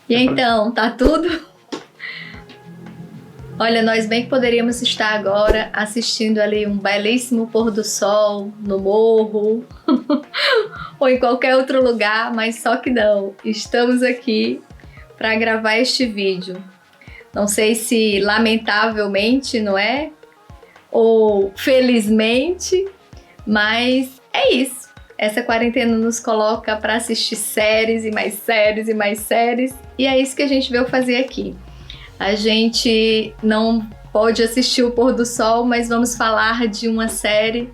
E então, tá tudo? Olha, nós bem que poderíamos estar agora assistindo ali um belíssimo pôr do sol no morro ou em qualquer outro lugar, mas só que não. Estamos aqui para gravar este vídeo. Não sei se lamentavelmente, não é? Ou felizmente, mas é isso. Essa quarentena nos coloca para assistir séries e mais séries e mais séries, e é isso que a gente veio fazer aqui. A gente não pode assistir o pôr do sol, mas vamos falar de uma série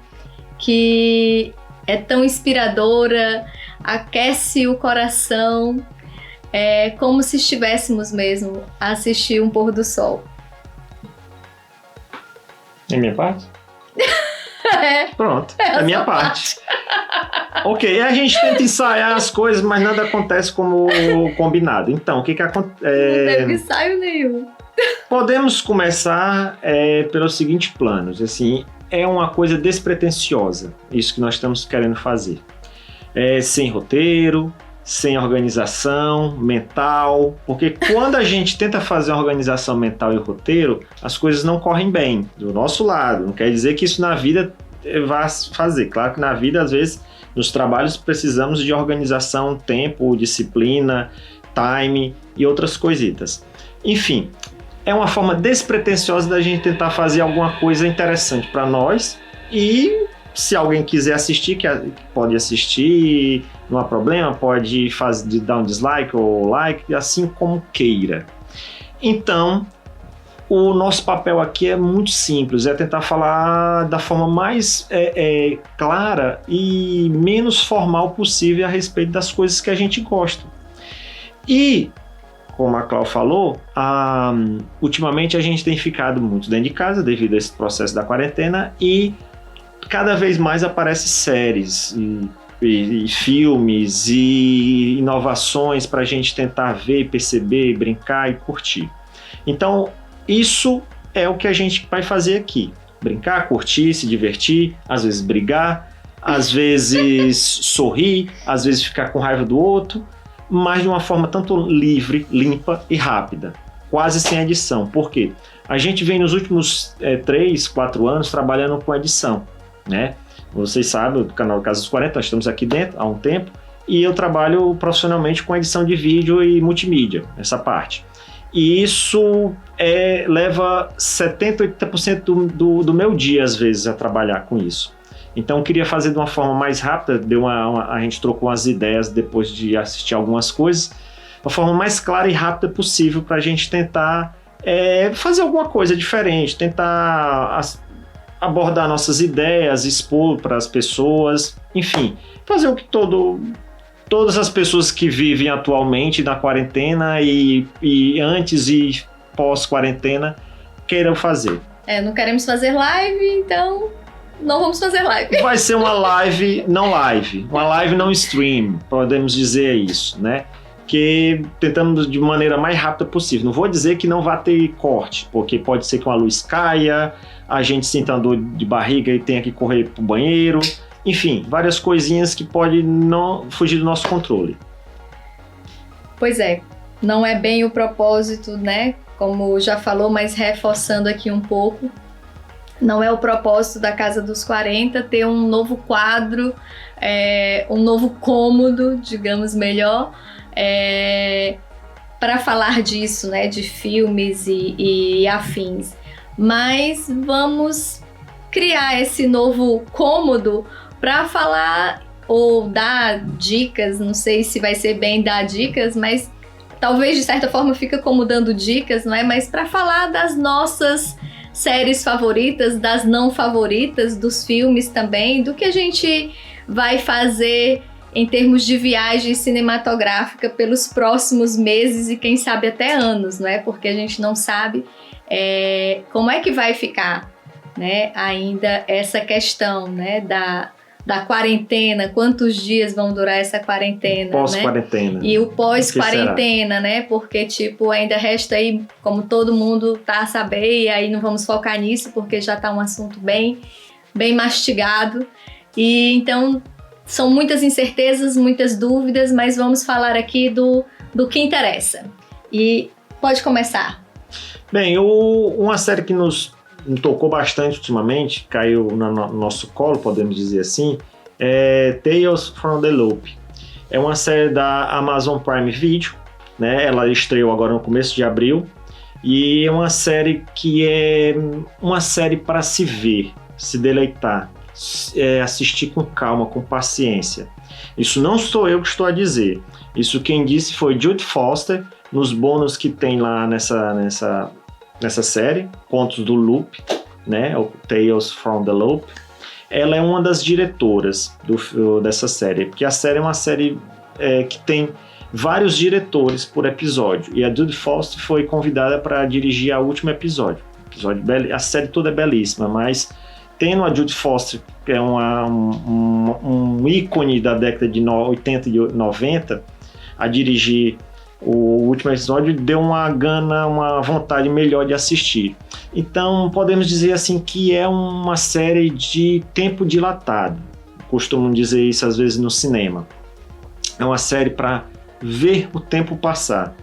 que é tão inspiradora, aquece o coração, é como se estivéssemos mesmo a assistir um pôr do sol. É minha parte? Pronto, é a minha parte. Ok, a gente tenta ensaiar as coisas, mas nada acontece como combinado. Então, o que acontece? Não teve ensaio nenhum. Podemos começar pelos seguintes planos. Assim, é uma coisa despretensiosa, isso que nós estamos querendo fazer. Sem roteiro, sem organização mental, porque quando a gente tenta fazer uma organização mental e roteiro, as coisas não correm bem do nosso lado. Não quer dizer que isso na vida vai fazer. Claro que na vida, às vezes, nos trabalhos precisamos de organização, tempo, disciplina, time e outras coisitas. Enfim, é uma forma despretensiosa da gente tentar fazer alguma coisa interessante para nós, e se alguém quiser assistir, que pode assistir, não há problema, pode dar um dislike ou like, assim como queira. Então, o nosso papel aqui é muito simples, é tentar falar da forma mais clara e menos formal possível a respeito das coisas que a gente gosta. E, como a Cláudia falou, ultimamente a gente tem ficado muito dentro de casa devido a esse processo da quarentena, e cada vez mais aparecem séries e filmes e inovações para a gente tentar ver, perceber, brincar e curtir. Então, isso é o que a gente vai fazer aqui. Brincar, curtir, se divertir, às vezes brigar, às vezes sorrir, às vezes ficar com raiva do outro, mas de uma forma tanto livre, limpa e rápida, quase sem edição. Por quê? A gente vem nos últimos 3, 4 anos trabalhando com edição, né? Vocês sabem, do canal Casa dos 40, nós estamos aqui dentro há um tempo, e eu trabalho profissionalmente com edição de vídeo e multimídia, essa parte. E isso leva 70%, 80% do meu dia, às vezes, a trabalhar com isso. Então, eu queria fazer de uma forma mais rápida, a gente trocou umas ideias depois de assistir algumas coisas, uma forma mais clara e rápida possível para a gente tentar fazer alguma coisa diferente, tentar abordar nossas ideias, expor para as pessoas, enfim, fazer o que todas as pessoas que vivem atualmente na quarentena e antes e pós-quarentena queiram fazer. Não queremos fazer live, então não vamos fazer live. Vai ser uma live não stream, podemos dizer isso, né? Que tentamos de maneira mais rápida possível. Não vou dizer que não vai ter corte, porque pode ser que uma luz caia, a gente sinta dor de barriga e tenha que correr pro banheiro. Enfim, várias coisinhas que podem não fugir do nosso controle. Pois é, não é bem o propósito, né? Como já falou, mas reforçando aqui um pouco, não é o propósito da Casa dos 40 ter um novo quadro, um novo cômodo, digamos melhor, para falar disso, né? De filmes e afins. Mas vamos criar esse novo cômodo para falar ou dar dicas, não sei se vai ser bem dar dicas, mas talvez de certa forma fica como dando dicas, não é? Mas para falar das nossas séries favoritas, das não favoritas, dos filmes também, do que a gente vai fazer em termos de viagem cinematográfica pelos próximos meses e quem sabe até anos, não é? Porque a gente não sabe como é que vai ficar, né? Ainda essa questão, né? Da quarentena, quantos dias vão durar essa quarentena, pós-quarentena, né? E o pós-quarentena, né? Porque, ainda resta aí, como todo mundo tá a saber, e aí não vamos focar nisso, porque já tá um assunto bem mastigado. E então, são muitas incertezas, muitas dúvidas, mas vamos falar aqui do que interessa. E pode começar. Bem, uma série que nos tocou bastante ultimamente, caiu no nosso colo, podemos dizer assim, é Tales from the Loop. É uma série da Amazon Prime Video, né? Ela estreou agora no começo de abril, e é uma série que é uma série para se ver, se deleitar, assistir com calma, com paciência. Isso não sou eu que estou a dizer, isso quem disse foi Jude Foster, nos bônus que tem lá nessa série, Contos do Loop, né, o Tales from the Loop. Ela é uma das diretoras dessa série, porque a série é uma série que tem vários diretores por episódio, e a Jude Foster foi convidada para dirigir o último episódio. A série toda é belíssima, mas tendo a Jude Foster, que é um ícone da década de 80 e 90, a dirigir o último episódio, deu uma gana, uma vontade melhor de assistir. Então, podemos dizer assim que é uma série de tempo dilatado. Costumam dizer isso às vezes no cinema. É uma série para ver o tempo passar.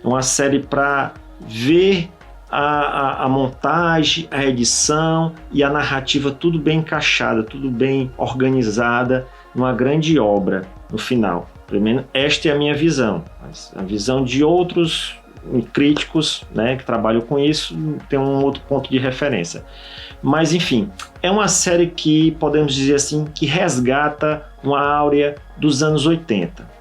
É uma série para ver a montagem, a edição e a narrativa tudo bem encaixada, tudo bem organizada, numa grande obra no final. Primeiro, esta é a minha visão. A visão de outros críticos, né, que trabalham com isso, tem um outro ponto de referência. Mas, enfim, é uma série que, podemos dizer assim, que resgata uma áurea dos anos 80.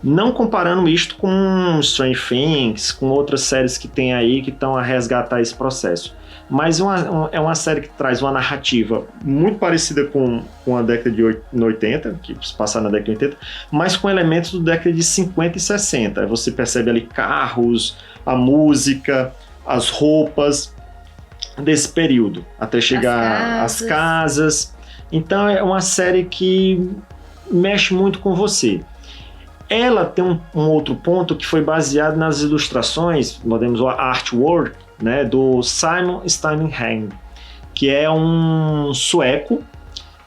Não comparando isto com Stranger Things, com outras séries que tem aí que estão a resgatar esse processo. Mas é uma série que traz uma narrativa muito parecida com a década de 80, que se passar na década de 80, mas com elementos da década de 50 e 60. Aí você percebe ali carros, a música, as roupas desse período, até chegar às casas. Então é uma série que mexe muito com você. Ela tem um outro ponto que foi baseado nas ilustrações, podemos o artwork, né, do Simon Steinheim, que é um sueco.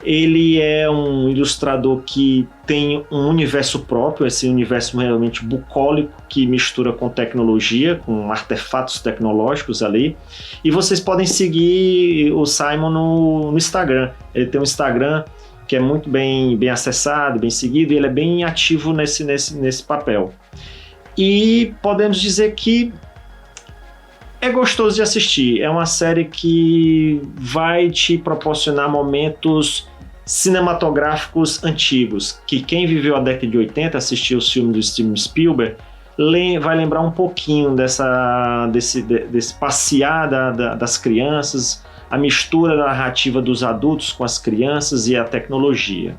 Ele é um ilustrador que tem um universo próprio, esse universo realmente bucólico que mistura com tecnologia, com artefatos tecnológicos ali. E vocês podem seguir o Simon no Instagram. Ele tem um Instagram que é muito bem acessado, bem seguido, e ele é bem ativo nesse papel. E podemos dizer que é gostoso de assistir, é uma série que vai te proporcionar momentos cinematográficos antigos, que quem viveu a década de 80, assistiu os filmes do Steven Spielberg, vai lembrar um pouquinho desse passear das crianças, a mistura da narrativa dos adultos com as crianças e a tecnologia.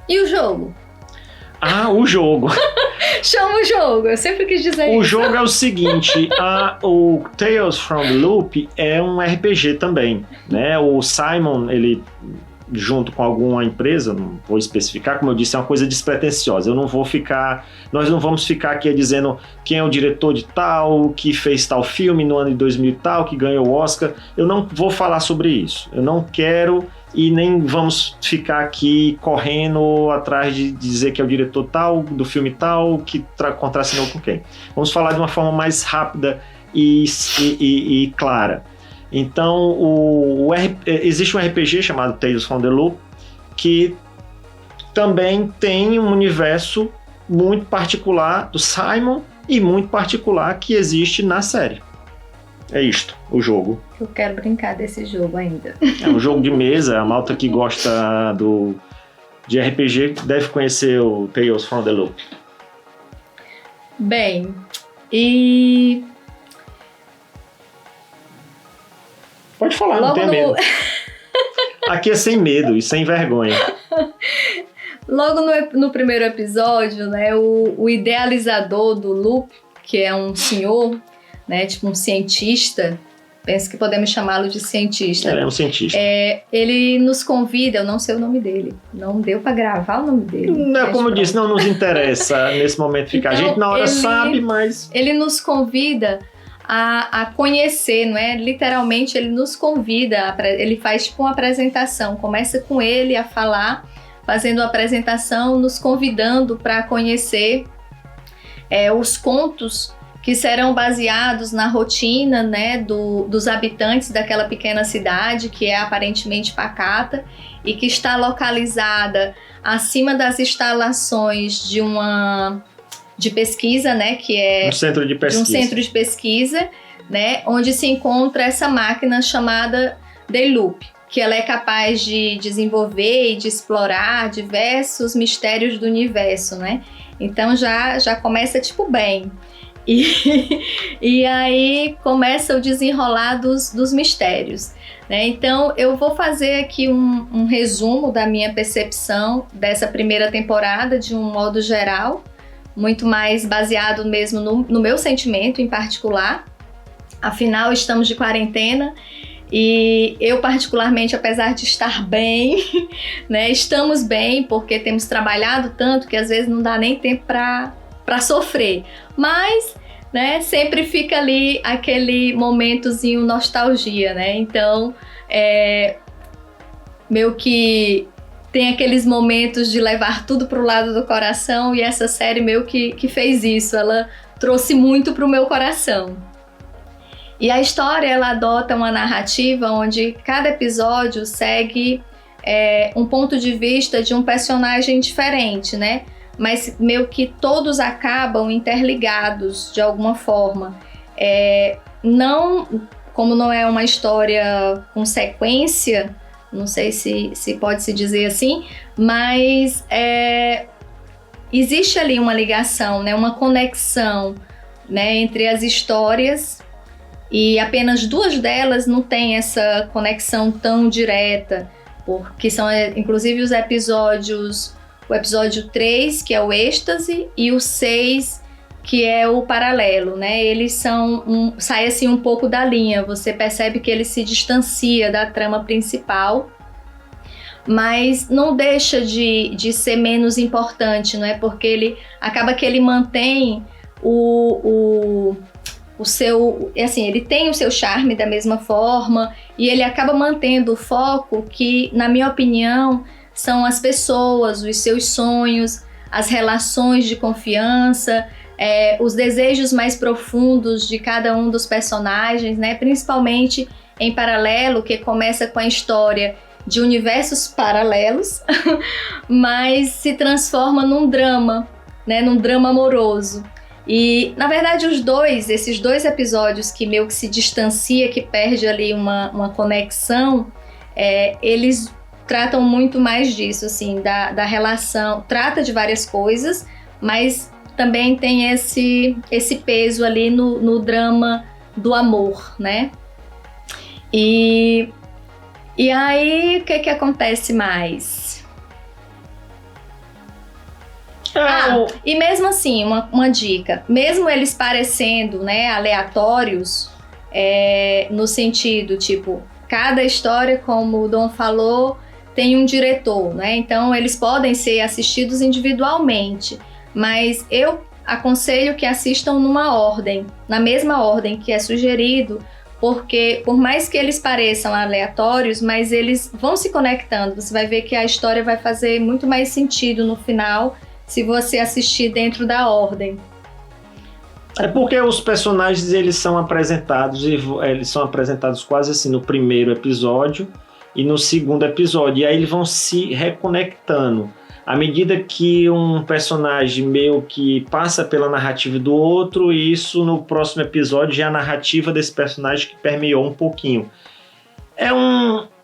E o jogo? Ah, o jogo. Chama o jogo, eu sempre quis dizer isso. O jogo é o seguinte, o Tales from the Loop é um RPG também, né? O Simon, ele junto com alguma empresa, não vou especificar, como eu disse, é uma coisa despretensiosa. Nós não vamos ficar aqui dizendo quem é o diretor de tal, que fez tal filme no ano de 2000 e tal, que ganhou o Oscar. Eu não vou falar sobre isso. Eu não quero e nem vamos ficar aqui correndo atrás de dizer que é o diretor tal, do filme tal, que contracenou com quem. Vamos falar de uma forma mais rápida e clara. Então, existe um RPG chamado Tales from the Loop, que também tem um universo muito particular do Simon e muito particular que existe na série. É isto, o jogo. Eu quero brincar desse jogo ainda. É um jogo de mesa, a malta que gosta de RPG deve conhecer o Tales from the Loop. Bem, e... Pode falar, não tenha medo. Aqui é sem medo e sem vergonha. Logo no primeiro episódio, né, o idealizador do Loop, que é um senhor, né, tipo um cientista, penso que podemos chamá-lo de cientista. Ele é um cientista. Ele nos convida, eu não sei o nome dele, não deu para gravar o nome dele. Não, como eu disse, não nos interessa nesse momento ficar. Então, a gente na hora sabe, mas... Ele nos convida a conhecer, não é? Literalmente ele nos convida, ele faz tipo uma apresentação, começa com ele a falar, fazendo uma apresentação, nos convidando para conhecer os contos que serão baseados na rotina, né, dos habitantes daquela pequena cidade, que é aparentemente pacata e que está localizada acima das instalações de pesquisa, né, que é um centro de pesquisa. De um centro de pesquisa, né, onde se encontra essa máquina chamada Deloop, que ela é capaz de desenvolver e de explorar diversos mistérios do universo, né? Então já começa tipo bem. E aí começa o desenrolar dos mistérios, né? Então eu vou fazer aqui um resumo da minha percepção dessa primeira temporada de um modo geral, muito mais baseado mesmo no meu sentimento em particular. Afinal, estamos de quarentena e eu particularmente, apesar de estar bem, né, estamos bem porque temos trabalhado tanto que às vezes não dá nem tempo para sofrer, mas, né, sempre fica ali aquele momentozinho nostalgia, né? Então, meio que tem aqueles momentos de levar tudo pro lado do coração e essa série meio que fez isso, ela trouxe muito pro meu coração. E a história, ela adota uma narrativa onde cada episódio segue um ponto de vista de um personagem diferente, né? Mas meio que todos acabam interligados de alguma forma. Como não é uma história com sequência, não sei se pode se dizer assim, mas existe ali uma ligação, né? Uma conexão, né? Entre as histórias. E apenas 2 delas não têm essa conexão tão direta, porque são inclusive os episódios, o episódio 3, que é o êxtase, e o 6, que é o paralelo, né? Eles sai assim um pouco da linha, você percebe que ele se distancia da trama principal, mas não deixa de ser menos importante, não é? Porque ele acaba que ele mantém o seu, assim, ele tem o seu charme da mesma forma e ele acaba mantendo o foco que, na minha opinião, são as pessoas, os seus sonhos, as relações de confiança, os desejos mais profundos de cada um dos personagens, né? Principalmente em Paralelo, que começa com a história de universos paralelos, mas se transforma num drama, né? Num drama amoroso. E, na verdade, esses dois episódios que meio que se distancia, que perde ali uma conexão, eles tratam muito mais disso, assim, da relação, trata de várias coisas, mas também tem esse peso ali no drama do amor, né? E aí, o que acontece mais? E mesmo assim, uma dica, mesmo eles parecendo, né, aleatórios, no sentido, tipo, cada história, como o Dom falou, tem um diretor, né, então eles podem ser assistidos individualmente, mas eu aconselho que assistam na mesma ordem que é sugerido, porque por mais que eles pareçam aleatórios, mas eles vão se conectando, você vai ver que a história vai fazer muito mais sentido no final, se você assistir dentro da ordem. É porque os personagens, eles são apresentados quase assim no primeiro episódio e no segundo episódio, e aí eles vão se reconectando à medida que um personagem meio que passa pela narrativa do outro, e isso no próximo episódio já é a narrativa desse personagem que permeou um pouquinho.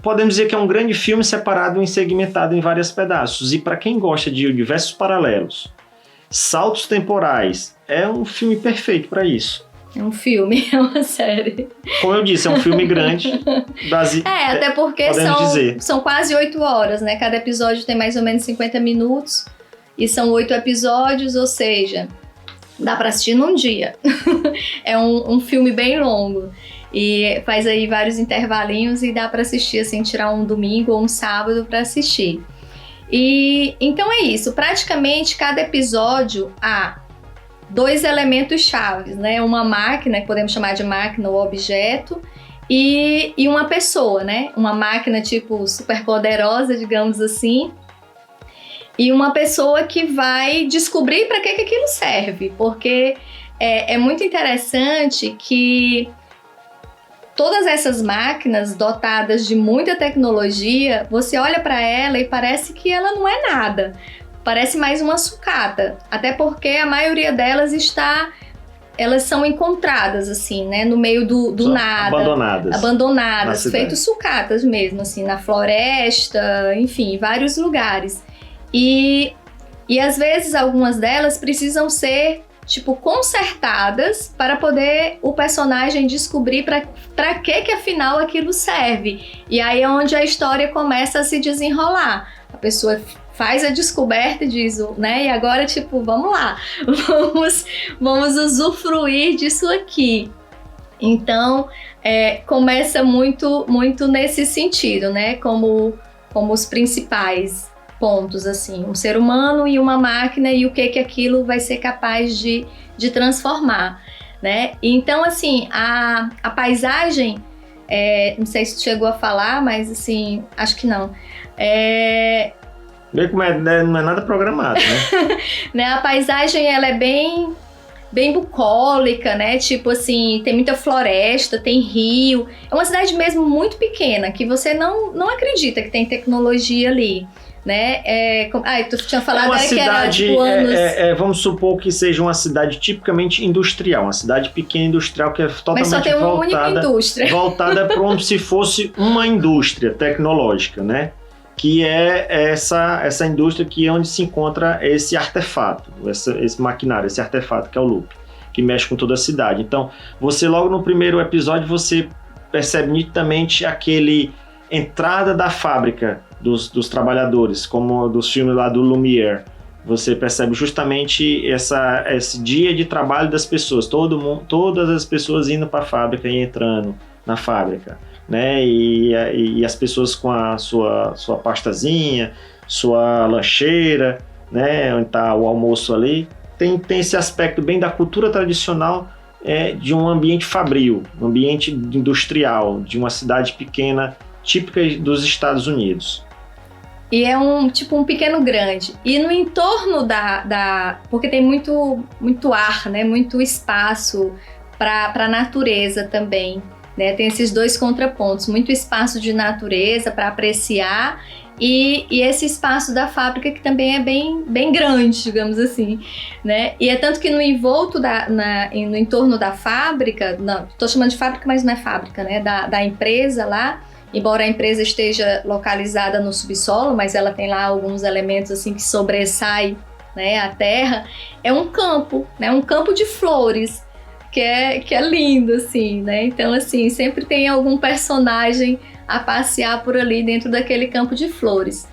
Podemos dizer que é um grande filme separado e segmentado em vários pedaços. E para quem gosta de universos paralelos, saltos temporais, é um filme perfeito para isso. É um filme, é uma série. Como eu disse, é um filme grande. Até porque são quase 8 horas, né? Cada episódio tem mais ou menos 50 minutos. E são 8 episódios, ou seja, dá para assistir num dia. É um filme bem longo. E faz aí vários intervalinhos e dá para assistir, assim, tirar um domingo ou um sábado para assistir. E então é isso, praticamente cada episódio há 2 elementos chaves, né? Uma máquina, que podemos chamar de máquina ou objeto, e uma pessoa, né? Uma máquina tipo super poderosa, digamos assim, e uma pessoa que vai descobrir para que aquilo serve, porque é muito interessante que todas essas máquinas dotadas de muita tecnologia, você olha para ela e parece que ela não é nada. Parece mais uma sucata. Até porque a maioria delas elas são encontradas, assim, né? No meio do nada. Abandonadas, feitas sucatas mesmo, assim, na floresta, enfim, em vários lugares. E às vezes algumas delas precisam ser tipo, consertadas para poder o personagem descobrir para que afinal aquilo serve. E aí é onde a história começa a se desenrolar. A pessoa faz a descoberta e diz, né? E agora, tipo, vamos lá, vamos usufruir disso aqui. Então, começa muito, muito nesse sentido, né? Como os principais pontos, assim, um ser humano e uma máquina e o que aquilo vai ser capaz de transformar, né? Então, assim, a paisagem, não sei se tu chegou a falar, mas, assim, acho que não. Vê como não é nada programado, né? Né? A paisagem, ela é bem bucólica, né? Tipo assim, tem muita floresta, tem rio. É uma cidade mesmo muito pequena, que você não acredita que tem tecnologia ali. Né? Tu tinha falado uma cidade, que era tipo anos... vamos supor que seja uma cidade tipicamente industrial, uma cidade pequena industrial que é totalmente Mas só tem uma única indústria. Voltada para como se fosse uma indústria tecnológica, né? Que é essa indústria que é onde se encontra esse artefato, esse maquinário, esse artefato que é o loop, que mexe com toda a cidade. Então, você logo no primeiro episódio, você percebe nitidamente aquele entrada da fábrica dos trabalhadores, como dos filmes lá do Lumière. Você percebe justamente esse dia de trabalho das pessoas, todas as pessoas indo para a fábrica e entrando na fábrica, né? E as pessoas com a sua pastazinha, sua lancheira, né? Onde está o almoço ali. Tem esse aspecto bem da cultura tradicional de um ambiente fabril, um ambiente industrial, de uma cidade pequena, típica dos Estados Unidos. E é um pequeno grande. E no entorno porque tem muito ar, né? Muito espaço para a natureza também, né? Tem esses dois contrapontos, muito espaço de natureza para apreciar e esse espaço da fábrica que também é bem grande, digamos assim, né? E é tanto que no envolto no entorno da fábrica, estou chamando de fábrica, mas não é fábrica, né? Da empresa lá. Embora a empresa esteja localizada no subsolo, mas ela tem lá alguns elementos assim que sobressaem, né, a terra, é um campo, né, um campo de flores, que é lindo, assim, né? Então, assim, sempre tem algum personagem a passear por ali dentro daquele campo de flores.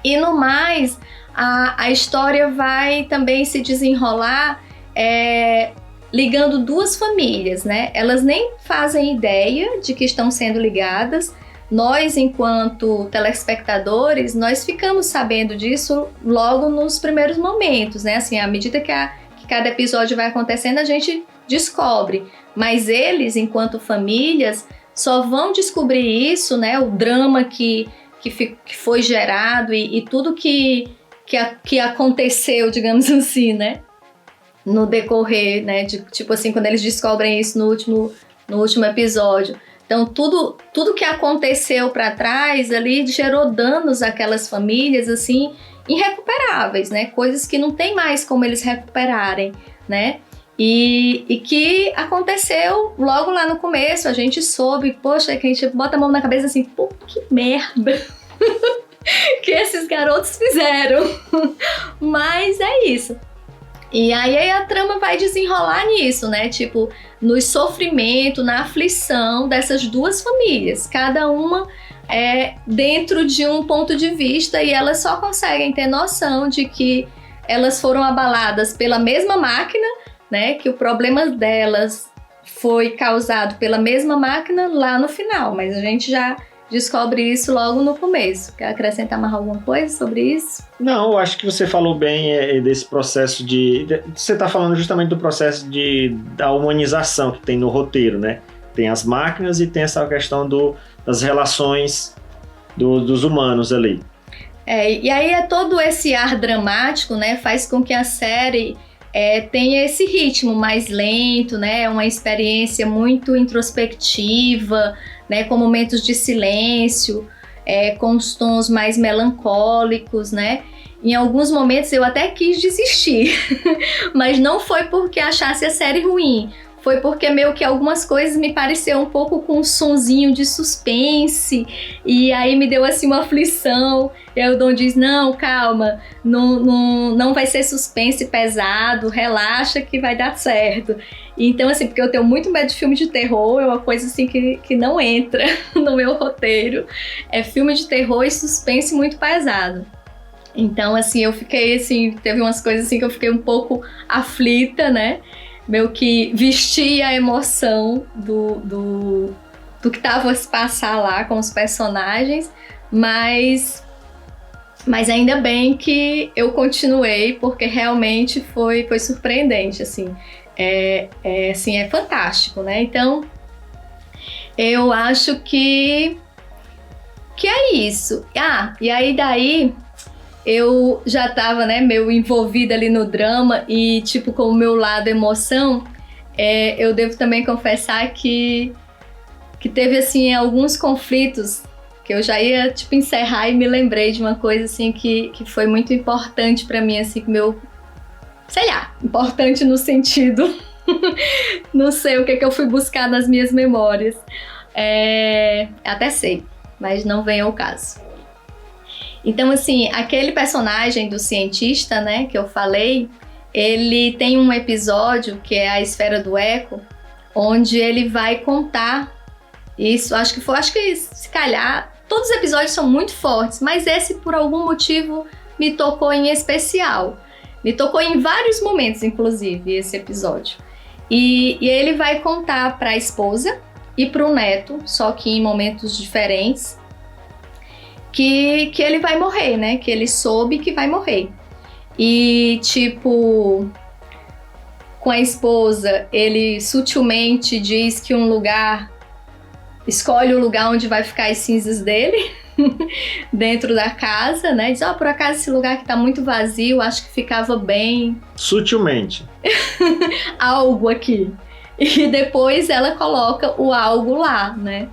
E no mais, a história vai também se desenrolar ligando duas famílias, né? Elas nem fazem ideia de que estão sendo ligadas. Nós, enquanto telespectadores, nós ficamos sabendo disso logo nos primeiros momentos, né? Assim, à medida que cada episódio vai acontecendo, a gente descobre. Mas eles, enquanto famílias, só vão descobrir isso, né? O drama que foi gerado e tudo que aconteceu, digamos assim, né? No decorrer, né, tipo assim, quando eles descobrem isso no último episódio. Então, tudo que aconteceu para trás ali gerou danos àquelas famílias, assim, irrecuperáveis, né, coisas que não tem mais como eles recuperarem, né, e que aconteceu logo lá no começo, a gente soube, poxa, que a gente bota a mão na cabeça assim, pô, que merda que esses garotos fizeram, mas é isso. E aí a trama vai desenrolar nisso, né? Tipo, no sofrimento, na aflição dessas duas famílias. Cada uma dentro de um ponto de vista e elas só conseguem ter noção de que elas foram abaladas pela mesma máquina, né? Que o problema delas foi causado pela mesma máquina lá no final. Mas a gente já descobre isso logo no começo. Quer acrescentar mais alguma coisa sobre isso? Não, eu acho que você falou bem desse processo você está falando justamente do processo da humanização que tem no roteiro, né? Tem as máquinas e tem essa questão das relações dos humanos ali. E aí todo esse ar dramático, né, faz com que a série tem esse ritmo mais lento, né? É uma experiência muito introspectiva, né? Com momentos de silêncio, com os tons mais melancólicos, né? Em alguns momentos eu até quis desistir, mas não foi porque achasse a série ruim, foi porque meio que algumas coisas me pareceram um pouco com um sonzinho de suspense, e aí me deu assim uma aflição. E aí o Dom diz, não, calma, não vai ser suspense pesado, relaxa que vai dar certo. Então assim, porque eu tenho muito medo de filme de terror, é uma coisa assim que não entra no meu roteiro, é filme de terror e suspense muito pesado. Então assim, eu fiquei assim, teve umas coisas assim que eu fiquei um pouco aflita, né? Meio que vestia a emoção do que estava a se passar lá com os personagens, mas ainda bem que eu continuei, porque realmente foi surpreendente, assim. Assim, é fantástico, né? Então, eu acho que é isso. E aí daí eu já estava, né, meio envolvida ali no drama e, tipo, com o meu lado emoção, eu devo também confessar que teve, assim, alguns conflitos que eu já ia, tipo, encerrar e me lembrei de uma coisa, assim, que foi muito importante pra mim, assim, que meu... Sei lá, importante no sentido... não sei o que eu fui buscar nas minhas memórias. Até sei, mas não vem ao caso. Então, assim, aquele personagem do cientista, né, que eu falei, ele tem um episódio que é a Esfera do Eco, onde ele vai contar isso. Acho que se calhar todos os episódios são muito fortes, mas esse por algum motivo me tocou em especial. Me tocou em vários momentos, inclusive, esse episódio. E ele vai contar para a esposa e para o neto, só que em momentos diferentes, que ele vai morrer, né? Que ele soube que vai morrer. E, tipo, com a esposa, ele sutilmente diz que escolhe o lugar onde vai ficar as cinzas dele, dentro da casa, né? Diz, por acaso esse lugar que tá muito vazio, acho que ficava bem... Sutilmente. Algo aqui. E depois ela coloca o algo lá, né?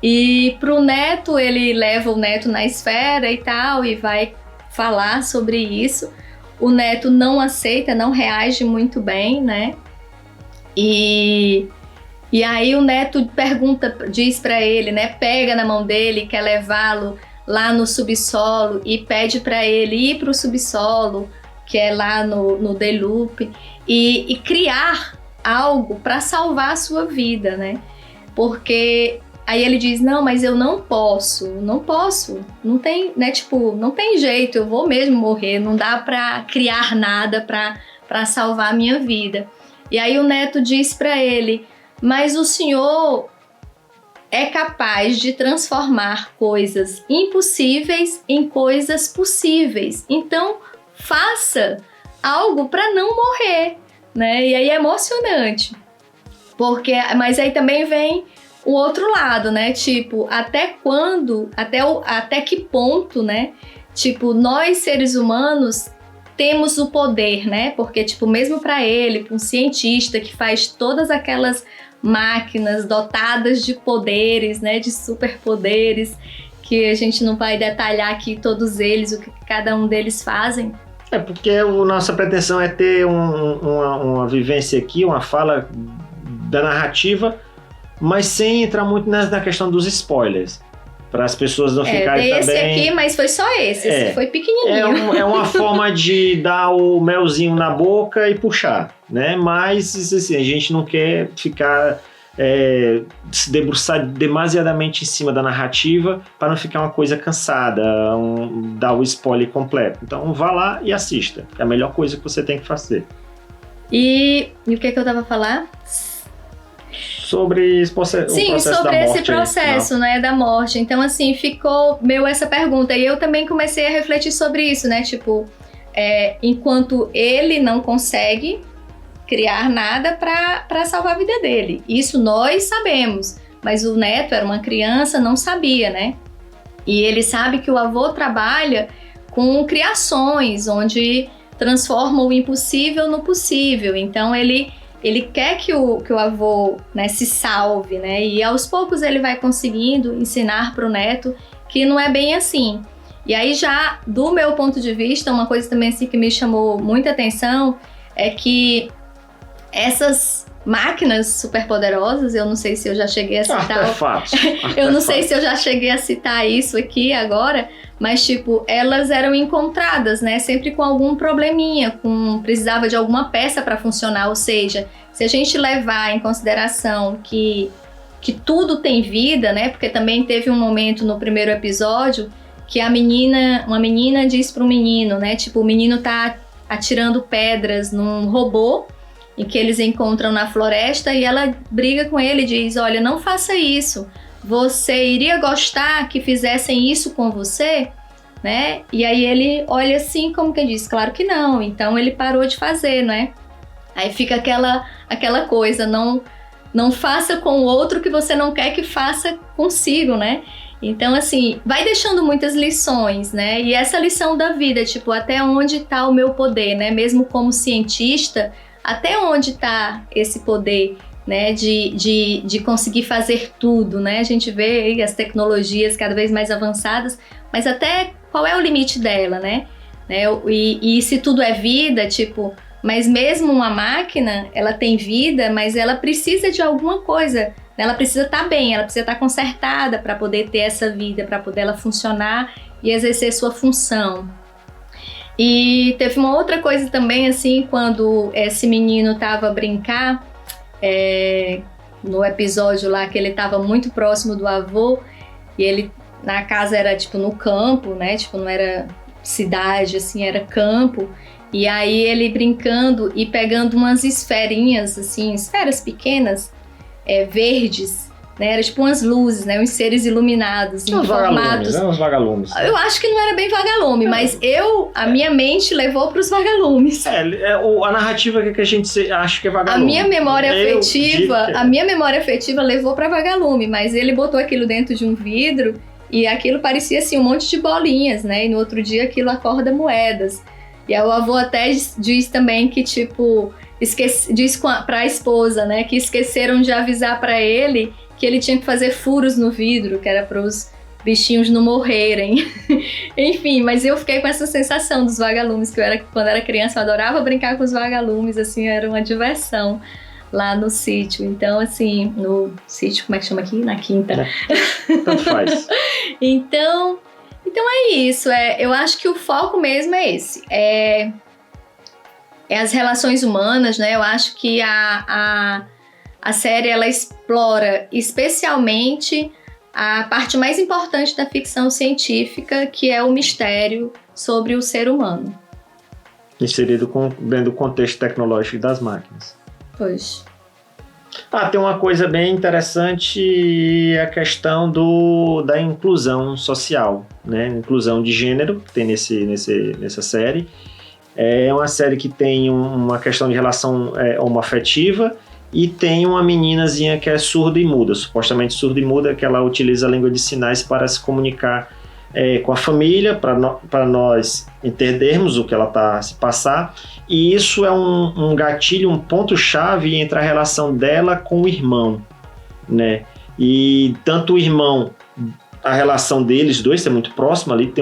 E pro neto, ele leva o neto na esfera e tal, e vai falar sobre isso. O neto não aceita, não reage muito bem, né? E aí o neto diz pra ele, né? Pega na mão dele, quer levá-lo lá no subsolo e pede pra ele ir pro subsolo, que é lá no The Loop, e criar algo pra salvar a sua vida, né? Porque... Aí ele diz, não, mas eu não posso, não tem, né, tipo, não tem jeito, eu vou mesmo morrer, não dá pra criar nada pra salvar a minha vida. E aí o neto diz pra ele, mas o senhor é capaz de transformar coisas impossíveis em coisas possíveis, então faça algo pra não morrer, né, e aí é emocionante, mas aí também vem o outro lado, né? Tipo, até que ponto, né? Tipo, nós seres humanos temos o poder, né? Porque, tipo, mesmo para ele, para um cientista que faz todas aquelas máquinas dotadas de poderes, né? De superpoderes, que a gente não vai detalhar aqui todos eles, o que cada um deles fazem. Porque a nossa pretensão é ter uma vivência aqui, uma fala da narrativa, mas sem entrar muito na questão dos spoilers, para as pessoas não ficarem esse também... aqui, mas foi só esse foi pequenininho. É uma forma de dar o melzinho na boca e puxar, né? Mas assim, a gente não quer ficar se debruçar demasiadamente em cima da narrativa para não ficar uma coisa cansada, dar o spoiler completo. Então vá lá e assista, é a melhor coisa que você tem que fazer. E o que eu tava a falar? Sobre esse processo da morte. Sim, sobre esse processo, né, da morte. Então, assim, ficou meio essa pergunta. E eu também comecei a refletir sobre isso, né? Tipo, enquanto ele não consegue criar nada para salvar a vida dele. Isso nós sabemos. Mas o neto era uma criança, não sabia, né? E ele sabe que o avô trabalha com criações, onde transforma o impossível no possível. Então ele quer que o avô, né, se salve, né? E aos poucos ele vai conseguindo ensinar para o neto que não é bem assim. E aí já, do meu ponto de vista, uma coisa também assim que me chamou muita atenção é que essas máquinas superpoderosas, eu não sei se eu já cheguei a citar... eu não sei se eu já cheguei a citar isso aqui agora, mas tipo, elas eram encontradas, né, sempre com algum probleminha, precisava de alguma peça para funcionar, ou seja, se a gente levar em consideração que tudo tem vida, né, porque também teve um momento no primeiro episódio que uma menina diz para o menino, né, tipo, o menino tá atirando pedras num robô em que eles encontram na floresta e ela briga com ele e diz, olha, não faça isso, você iria gostar que fizessem isso com você? Né? E aí ele olha assim, como quem diz, claro que não, então ele parou de fazer, né? Aí fica aquela coisa, não faça com o outro que você não quer que faça consigo, né? Então, assim, vai deixando muitas lições, né? E essa lição da vida, tipo, até onde está o meu poder, né? Mesmo como cientista, até onde está esse poder, né? De conseguir fazer tudo, né? A gente vê aí as tecnologias cada vez mais avançadas, mas até qual é o limite dela, né? E se tudo é vida, tipo... Mas mesmo uma máquina, ela tem vida, mas ela precisa de alguma coisa. Ela precisa estar bem, ela precisa estar consertada para poder ter essa vida, para poder ela funcionar e exercer sua função. E teve uma outra coisa também, assim, quando esse menino estava a brincar, no episódio lá que ele estava muito próximo do avô, e ele, na casa era tipo no campo, né? Tipo, não era cidade, assim, era campo. E aí ele brincando e pegando umas esferinhas, assim, esferas pequenas, verdes, né? Era tipo umas luzes, né? Uns seres iluminados, uns vagalumes, né? Uns vagalumes. Eu acho que não era bem vagalume, mas a minha mente levou para os vagalumes. A narrativa que a gente acha que é vagalume. A minha memória afetiva levou para vagalume, mas ele botou aquilo dentro de um vidro e aquilo parecia assim um monte de bolinhas, né? E no outro dia aquilo acorda moedas. E aí o avô até diz também que, tipo, diz pra esposa, né, que esqueceram de avisar pra ele que ele tinha que fazer furos no vidro, que era pros bichinhos não morrerem. Enfim, mas eu fiquei com essa sensação dos vagalumes, que quando era criança, eu adorava brincar com os vagalumes, assim, era uma diversão lá no sítio. Então, assim, no sítio, como é que chama aqui? Na quinta. Tanto faz. Então é isso, eu acho que o foco mesmo é esse, é as relações humanas, né? Eu acho que a série, ela explora especialmente a parte mais importante da ficção científica, que é o mistério sobre o ser humano. Inserido dentro do contexto tecnológico das máquinas. Pois. Tem uma coisa bem interessante, a questão da inclusão social, né? Inclusão de gênero, que tem nessa série. É uma série que tem uma questão de relação homoafetiva e tem uma meninazinha que é surda e muda, supostamente surda e muda, que ela utiliza a língua de sinais para se comunicar com a família, para nós entendermos o que ela está a se passar. E isso é um gatilho, um ponto-chave entre a relação dela com o irmão, né? E tanto o irmão, a relação deles dois é muito próxima ali,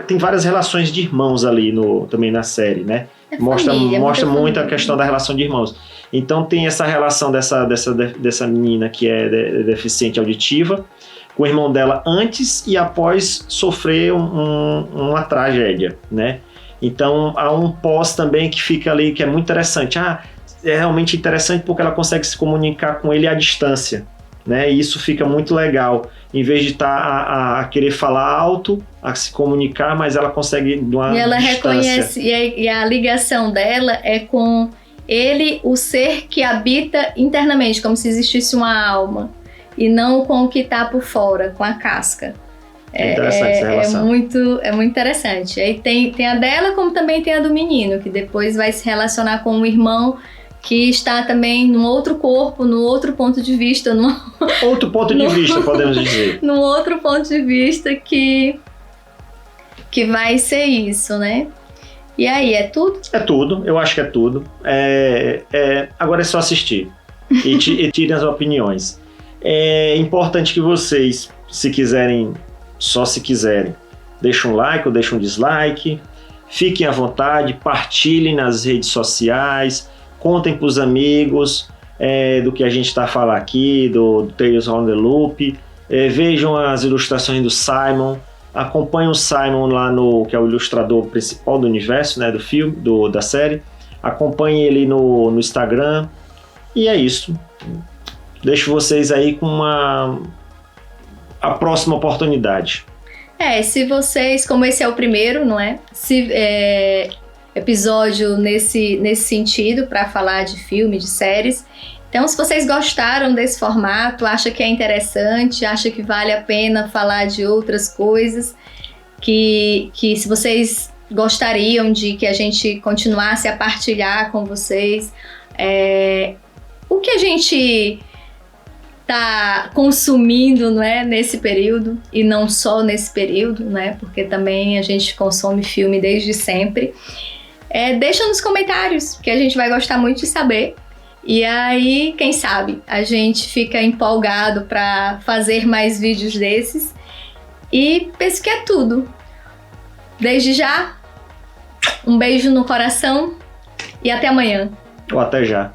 tem várias relações de irmãos ali também na série, né? Mostra muito a questão da relação de irmãos. Então tem essa relação dessa menina que é deficiente auditiva com o irmão dela antes e após sofrer uma tragédia, né? Então há um pós também que fica ali, que é muito interessante. É realmente interessante porque ela consegue se comunicar com ele à distância, né? E isso fica muito legal. Em vez de estar a querer falar alto, a se comunicar, mas ela consegue de uma distância. E ela reconhece, e a ligação dela é com ele, o ser que habita internamente, como se existisse uma alma, e não com o que está por fora, com a casca. É muito interessante. Aí tem a dela, como também tem a do menino, que depois vai se relacionar com um irmão que está também num outro corpo, num outro ponto de vista. Outro ponto de vista, podemos dizer. Num outro ponto de vista que vai ser isso, né? E aí, é tudo? É tudo, eu acho que é tudo. Agora é só assistir e tirem as opiniões. É importante que vocês, se quiserem, deixem um like ou deixem um dislike, fiquem à vontade, partilhem nas redes sociais, contem para os amigos do que a gente está a falar aqui, do Tales on the Loop, vejam as ilustrações do Simon, acompanhem o Simon lá que é o ilustrador principal do universo, né, do filme, da série, acompanhem ele no Instagram, e é isso. Deixo vocês aí com a próxima oportunidade. Se vocês, como esse é o primeiro, não é? Episódio nesse sentido, para falar de filme, de séries. Então, se vocês gostaram desse formato, acha que é interessante, acha que vale a pena falar de outras coisas, que se vocês gostariam de que a gente continuasse a partilhar com vocês, o que a gente está consumindo, não é, nesse período, e não só nesse período, né, porque também a gente consome filme desde sempre. Deixa nos comentários, que a gente vai gostar muito de saber. E aí, quem sabe, a gente fica empolgado para fazer mais vídeos desses. E penso que é tudo. Desde já, um beijo no coração e até amanhã. Ou até já.